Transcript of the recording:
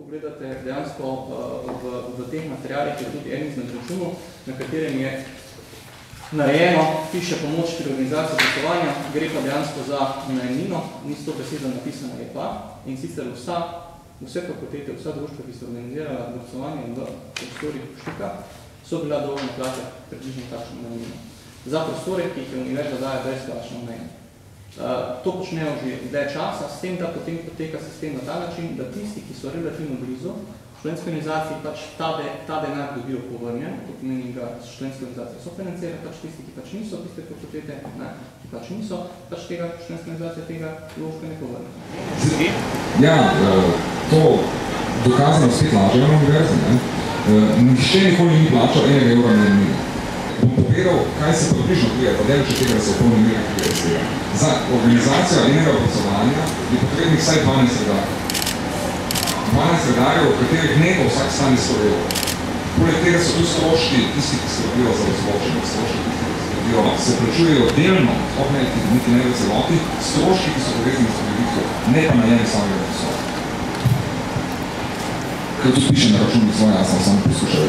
pogledate dejansko v teh materialih, je tudi en izmed računov, na katerem je narejeno, piše pomoč pri organizaciji glasovanja, gre pa dejansko za najemnino, ni 100 besedno napisana je pa, in sicer vse fakultete, vsa društva, ki so organizirala glasovanje v prostorih Štika, so bila dolžna plačati približno takšno najemnino. Za prostore, ki jih je univerza daje brezplačno najemnino. To počnejo že dlje časa, s tem, da potem poteka sistem na ta način, da tisti, ki so relativno blizu, študentske organizacije pač ta denar dobijo povrnjen, to pomeni, da študentske organizacije so financirajo, pač tisti, ki pač niso, tiste fakultete, ki pač niso, pač tega študentske organizacije tega vložka ne povrnejo. Ja, to dokazano spet lažejo na univerzi, ne? Nihče nikoli ni plačal €1 najemnine. Bom povedal, kaj se približno krije, pa delče tega se v polni meri krije. Za organizacijo enega glasovanja je potrebnih vsaj 12 redarjev. 12 redarjev, v katerih neko vsak stane 100 €. Poleg tega so tu stroški, tisti, ki skrbijo za razločenje, stroški, tisti, ki skrbijo, se plačujejo delno, niti ne v celoti, stroški, ki so povezani s pridobitvijo, ne pa najemi samega glasovanja. Kaj tu piše na računu svoja, jaz sem samo poslušal,